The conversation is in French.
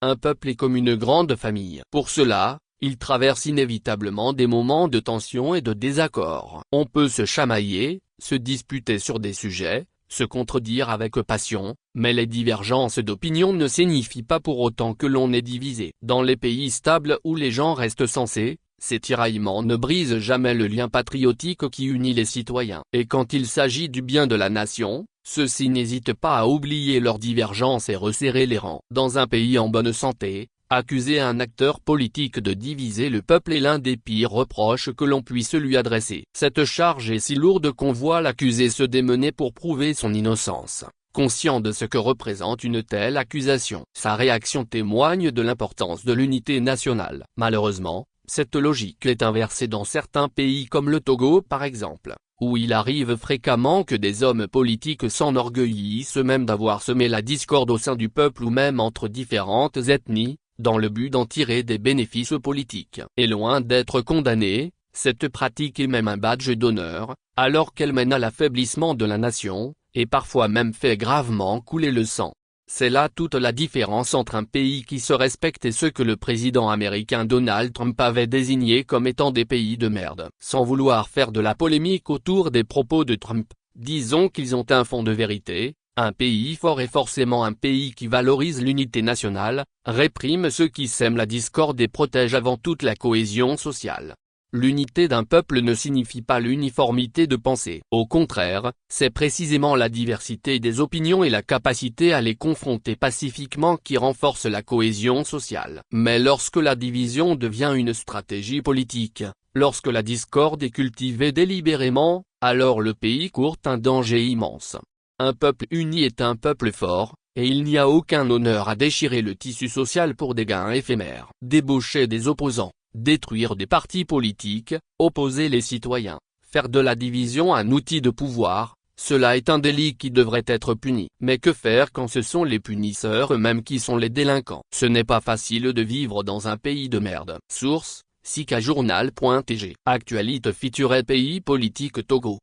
Un peuple est comme une grande famille. Pour cela, il traverse inévitablement des moments de tension et de désaccord. On peut se chamailler, se disputer sur des sujets, se contredire avec passion, mais les divergences d'opinion ne signifient pas pour autant que l'on est divisé. Dans les pays stables où les gens restent sensés, ces tiraillements ne brisent jamais le lien patriotique qui unit les citoyens. Et quand il s'agit du bien de la nation, ceux-ci n'hésitent pas à oublier leurs divergences et resserrer les rangs. Dans un pays en bonne santé, accuser un acteur politique de diviser le peuple est l'un des pires reproches que l'on puisse lui adresser. Cette charge est si lourde qu'on voit l'accusé se démener pour prouver son innocence. Conscient de ce que représente une telle accusation, sa réaction témoigne de l'importance de l'unité nationale. Malheureusement, cette logique est inversée dans certains pays comme le Togo par exemple, où il arrive fréquemment que des hommes politiques s'enorgueillissent même d'avoir semé la discorde au sein du peuple ou même entre différentes ethnies, dans le but d'en tirer des bénéfices politiques. Et loin d'être condamnée, cette pratique est même un badge d'honneur, alors qu'elle mène à l'affaiblissement de la nation, et parfois même fait gravement couler le sang. C'est là toute la différence entre un pays qui se respecte et ceux que le président américain Donald Trump avait désignés comme étant des pays de merde. Sans vouloir faire de la polémique autour des propos de Trump, disons qu'ils ont un fond de vérité. Un pays fort est forcément un pays qui valorise l'unité nationale, réprime ceux qui sèment la discorde et protège avant tout la cohésion sociale. L'unité d'un peuple ne signifie pas l'uniformité de pensée. Au contraire, c'est précisément la diversité des opinions et la capacité à les confronter pacifiquement qui renforce la cohésion sociale. Mais lorsque la division devient une stratégie politique, lorsque la discorde est cultivée délibérément, alors le pays court un danger immense. Un peuple uni est un peuple fort, et il n'y a aucun honneur à déchirer le tissu social pour des gains éphémères. Débaucher des opposants, détruire des partis politiques, opposer les citoyens, faire de la division un outil de pouvoir, cela est un délit qui devrait être puni. Mais que faire quand ce sont les punisseurs eux-mêmes qui sont les délinquants? Ce n'est pas facile de vivre dans un pays de merde. Source: sikajournal.tg. Actualité featurée pays politique Togo.